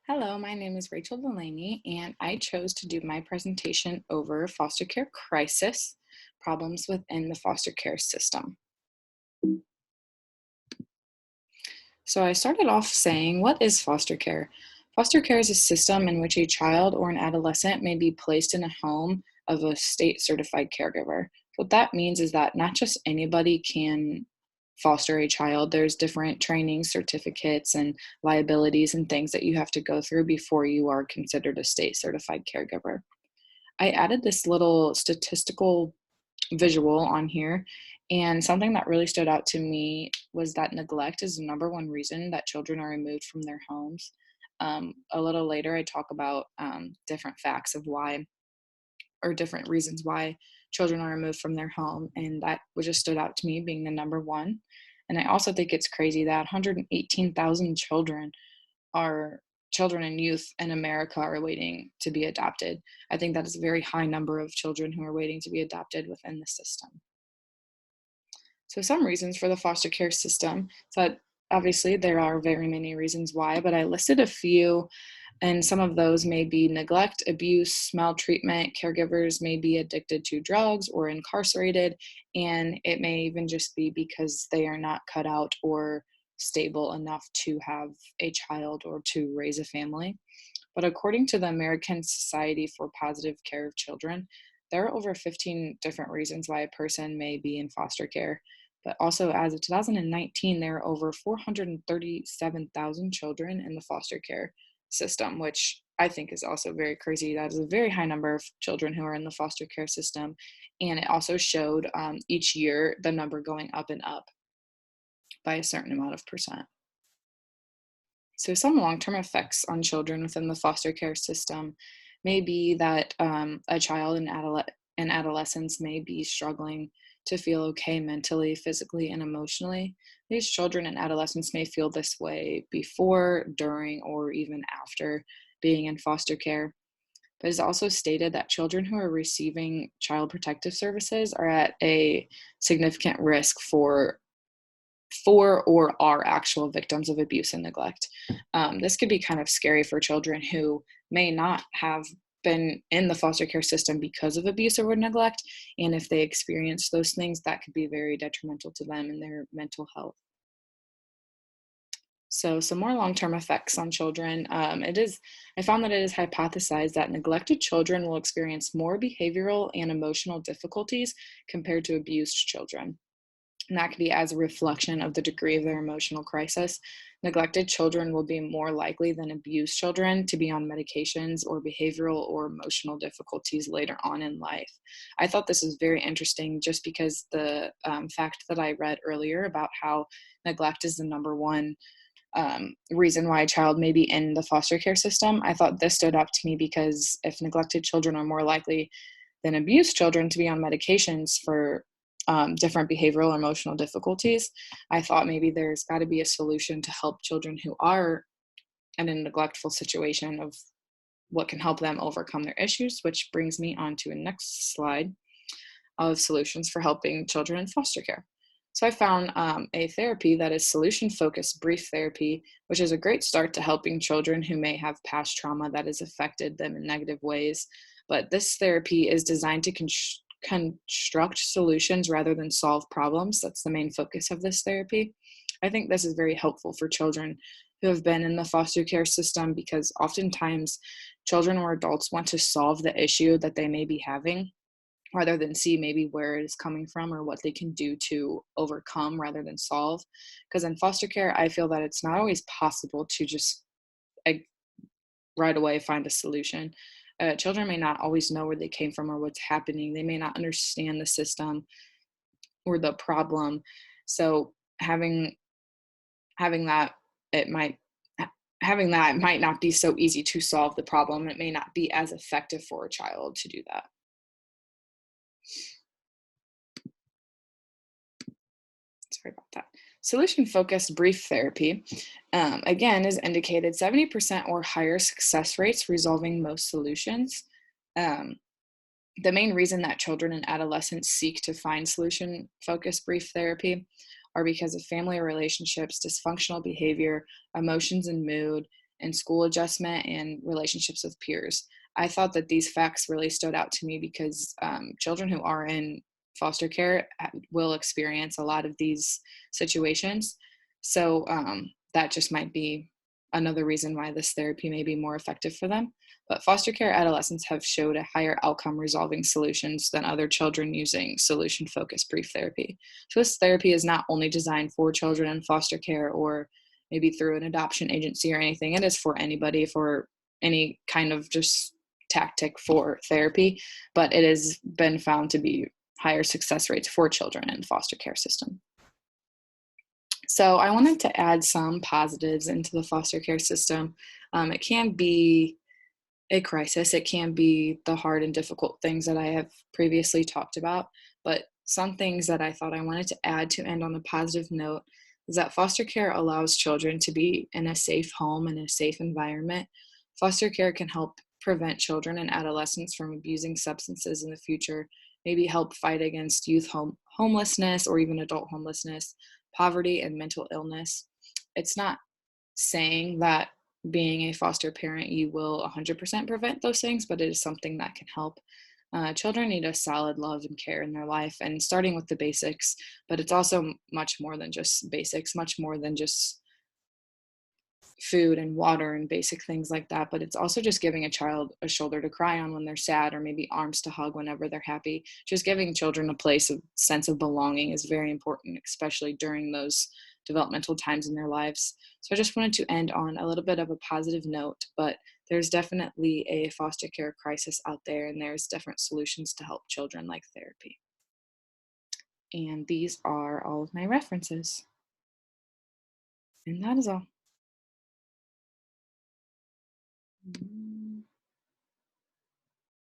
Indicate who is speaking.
Speaker 1: Hello, my name is Rachel Delaney, and I chose to do my presentation over foster care crisis problems within the foster care system. So I started off saying, what is foster care? Foster care is a system in which a child or an adolescent may be placed in a home of a state certified caregiver. What that means is that not just anybody can foster a child. There's different training certificates and liabilities and things that you have to go through before you are considered a state certified caregiver. I added this little statistical visual on here. And something that really stood out to me was that neglect is the number one reason that children are removed from their homes. A little later, I talk about different facts of why, or different reasons why children are removed from their home. And that was just stood out to me being the number one. And I also think it's crazy that 118,000 are children and youth in America are waiting to be adopted. I think that is a very high number of children who are waiting to be adopted within the system. So some reasons for the foster care system. So obviously there are very many reasons why, but I listed a few, and some of those may be neglect, abuse, maltreatment. Caregivers may be addicted to drugs or incarcerated, and it may even just be because they are not cut out or stable enough to have a child or to raise a family. But according to the American Society for Positive Care of Children, there are over 15 different reasons why a person may be in foster care. But also, as of 2019, there are over 437,000 children in the foster care system, which I think is also very crazy. That is a very high number of children who are in the foster care system. And it also showed each year the number going up and up by a certain amount of percent. So, some long term effects on children within the foster care system may be that a child and adolescents may be struggling to feel okay mentally, physically, and emotionally. These children and adolescents may feel this way before, during, or even after being in foster care. But it's also stated that children who are receiving child protective services are at a significant risk for or are actual victims of abuse and neglect. This could be kind of scary for children who may not have been in the foster care system because of abuse or neglect. And if they experience those things, that could be very detrimental to them and their mental health. So, some more long term effects on children. I found that it is hypothesized that neglected children will experience more behavioral and emotional difficulties compared to abused children. And that could be as a reflection of the degree of their emotional crisis. Neglected children will be more likely than abused children to be on medications or behavioral or emotional difficulties later on in life. I thought this was very interesting just because the fact that I read earlier about how neglect is the number one reason why a child may be in the foster care system. I thought this stood up to me because if neglected children are more likely than abused children to be on medications for different behavioral or emotional difficulties, I thought maybe there's got to be a solution to help children who are in a neglectful situation of what can help them overcome their issues, which brings me on to a next slide of solutions for helping children in foster care. So I found a therapy that is solution focused brief therapy, which is a great start to helping children who may have past trauma that has affected them in negative ways. But this therapy is designed to construct solutions rather than solve problems. That's the main focus of this therapy. I think this is very helpful for children who have been in the foster care system because oftentimes children or adults want to solve the issue that they may be having rather than see maybe where it is coming from or what they can do to overcome rather than solve. Because in foster care, I feel that it's not always possible to just like, right away find a solution. Children may not always know where they came from or what's happening. They may not understand the system or the problem. So having that, it might having that might not be so easy to solve the problem. It may not be as effective for a child to do that. Sorry about that. Solution focused brief therapy, again, is indicated 70% or higher success rates resolving most solutions. Um, the main reason that children and adolescents seek to find solution focused brief therapy are because of family relationships, dysfunctional behavior, emotions and mood, and school adjustment and relationships with peers. I thought that these facts really stood out to me because children who are in foster care will experience a lot of these situations. So that just might be another reason why this therapy may be more effective for them. But foster care adolescents have showed a higher outcome resolving solutions than other children using solution focused brief therapy. So, this therapy is not only designed for children in foster care or maybe through an adoption agency or anything, it is for anybody for any kind of just tactic for therapy, but it has been found to be higher success rates for children in foster care system. So I wanted to add some positives into the foster care system. It can be a crisis. It can be the hard and difficult things that I have previously talked about. But some things that I thought I wanted to add to end on a positive note is that foster care allows children to be in a safe home and a safe environment. Foster care can help prevent children and adolescents from abusing substances in the future, maybe help fight against homelessness or even adult homelessness, poverty, and mental illness. It's not saying that being a foster parent, you will 100% prevent those things, but it is something that can help. Children need a solid love and care in their life, and starting with the basics, but it's also much more than just basics, much more than just food and water and basic things like that. But it's also just giving a child a shoulder to cry on when they're sad, or maybe arms to hug whenever they're happy. Just giving children a place of sense of belonging is very important, especially during those developmental times in their lives. So I just wanted to end on a little bit of a positive note, but there's definitely a foster care crisis out there, and there's different solutions to help children like therapy. And these are all of my references. And that is all.